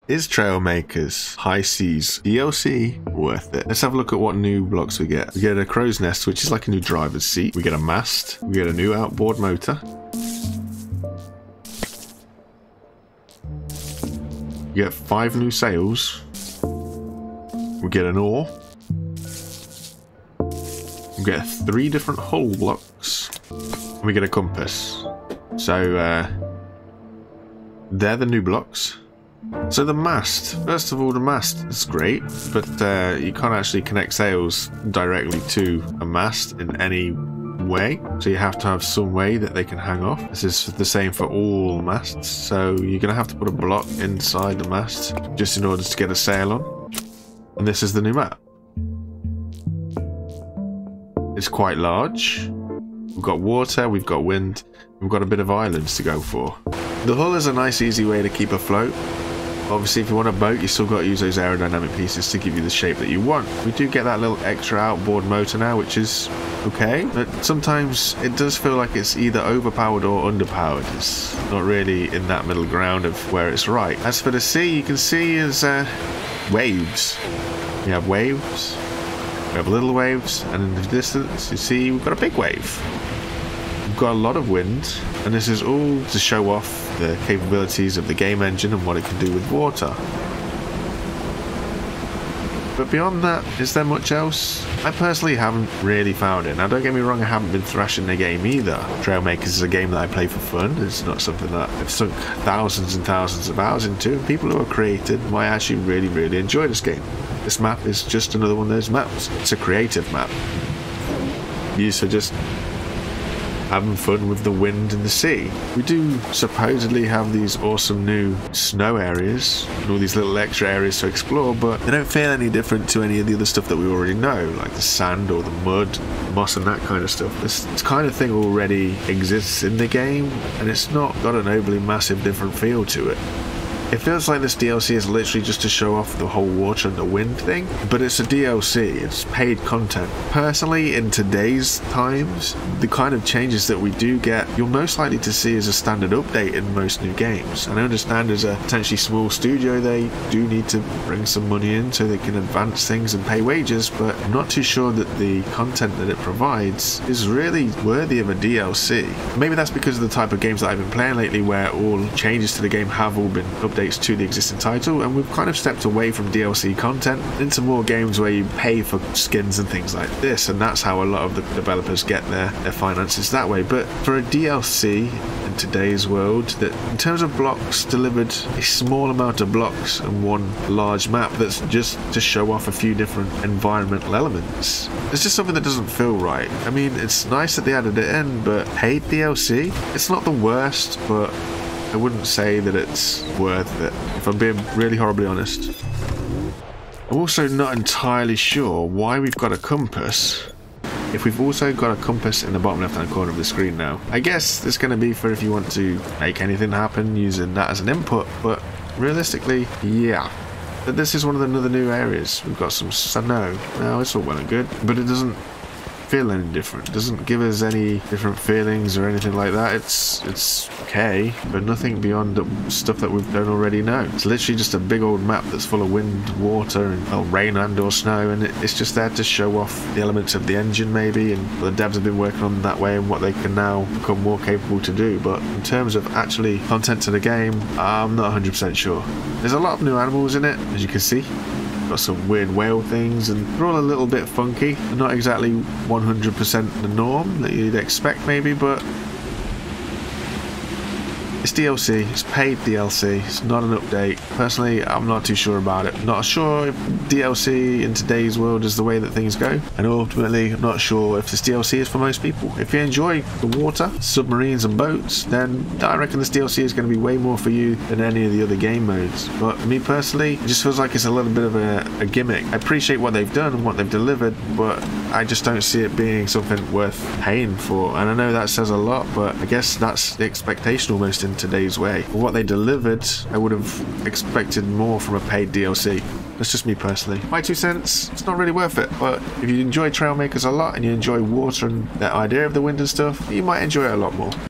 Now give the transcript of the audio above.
Is Trailmakers High Seas DLC worth it? Let's have a look at what new blocks we get. We get a crow's nest, which is like a new driver's seat. We get a mast. We get a new outboard motor. We get 5 new sails. We get an oar. We get 3 different hull blocks. And we get a compass. So, they're the new blocks. So the mast, first of all, the mast is great, but you can't actually connect sails directly to a mast in any way. So you have to have some way that they can hang off. This is the same for all masts. So you're going to have to put a block inside the mast just in order to get a sail on. And this is the new map. It's quite large. We've got water, we've got wind, we've got a bit of islands to go for. The hull is a nice easy way to keep afloat. Obviously, if you want a boat, you still got to use those aerodynamic pieces to give you the shape that you want. We do get that little extra outboard motor now, which is okay, but sometimes it does feel like it's either overpowered or underpowered. It's not really in that middle ground of where it's right. As for the sea, you can see is waves. We have waves, we have little waves, and in the distance, you see we've got a big wave. We've got a lot of wind, and this is all to show off the capabilities of the game engine and what it can do with water. But beyond that, is there much else? I personally haven't really found it. Now don't get me wrong, I haven't been thrashing the game either. Trailmakers is a game that I play for fun. It's not something that I've sunk thousands and thousands of hours into, and people who are created might actually really enjoy this game. This map is just another one of those maps. It's a creative map. Used for just having fun with the wind and the sea. We do supposedly have these awesome new snow areas and all these little extra areas to explore, but they don't feel any different to any of the other stuff that we already know, like the sand or the mud, moss and that kind of stuff. This kind of thing already exists in the game, and it's not got an overly massive different feel to it. It feels like this DLC is literally just to show off the whole water and the wind thing, but it's a DLC, it's paid content. Personally, in today's times, the kind of changes that we do get, you're most likely to see as a standard update in most new games. And I understand as a potentially small studio, they do need to bring some money in so they can advance things and pay wages, but I'm not too sure that the content that it provides is really worthy of a DLC. Maybe that's because of the type of games that I've been playing lately, where all changes to the game have all been updated to the existing title, and we've kind of stepped away from DLC content into more games where you pay for skins and things like this, and that's how a lot of the developers get their finances that way. But for a DLC in today's world, that in terms of blocks delivered, a small amount of blocks and one large map that's just to show off a few different environmental elements, it's just something that doesn't feel right. I mean, it's nice that they added it in, but paid DLC, it's not the worst, but I wouldn't say that it's worth it, if I'm being really horribly honest. I'm also not entirely sure why we've got a compass if we've also got a compass in the bottom left hand corner of the screen now. I guess it's going to be for if you want to make anything happen using that as an input, but realistically, yeah. But this is one of the other new areas. We've got some snow. Now it's all well and good, but it doesn't feel any different. It doesn't give us any different feelings or anything like that. It's okay, but nothing beyond the stuff that we've done already know. It's literally just a big old map that's full of wind, water, and well, rain and or snow, and it's just there to show off the elements of the engine maybe, and the devs have been working on that way and what they can now become more capable to do. But in terms of actually content to the game, I'm not 100% sure. There's a lot of new animals in it, as you can see. Got some weird whale things, and they're all a little bit funky. They're not exactly 100% the norm that you'd expect maybe, but it's DLC, it's paid DLC, it's not an update. Personally, I'm not too sure about it. Not sure if DLC in today's world is the way that things go, and ultimately I'm not sure if this DLC is for most people. If you enjoy the water, submarines and boats, then I reckon this DLC is going to be way more for you than any of the other game modes. But me personally, it just feels like it's a little bit of a gimmick. I appreciate what they've done and what they've delivered, but I just don't see it being something worth paying for. And I know that says a lot, but I guess that's the expectation almost in today's way. For what they delivered, I would have expected more from a paid DLC. That's just me personally. My 2 cents, it's not really worth it, but if you enjoy Trailmakers a lot and you enjoy water and that idea of the wind and stuff, you might enjoy it a lot more.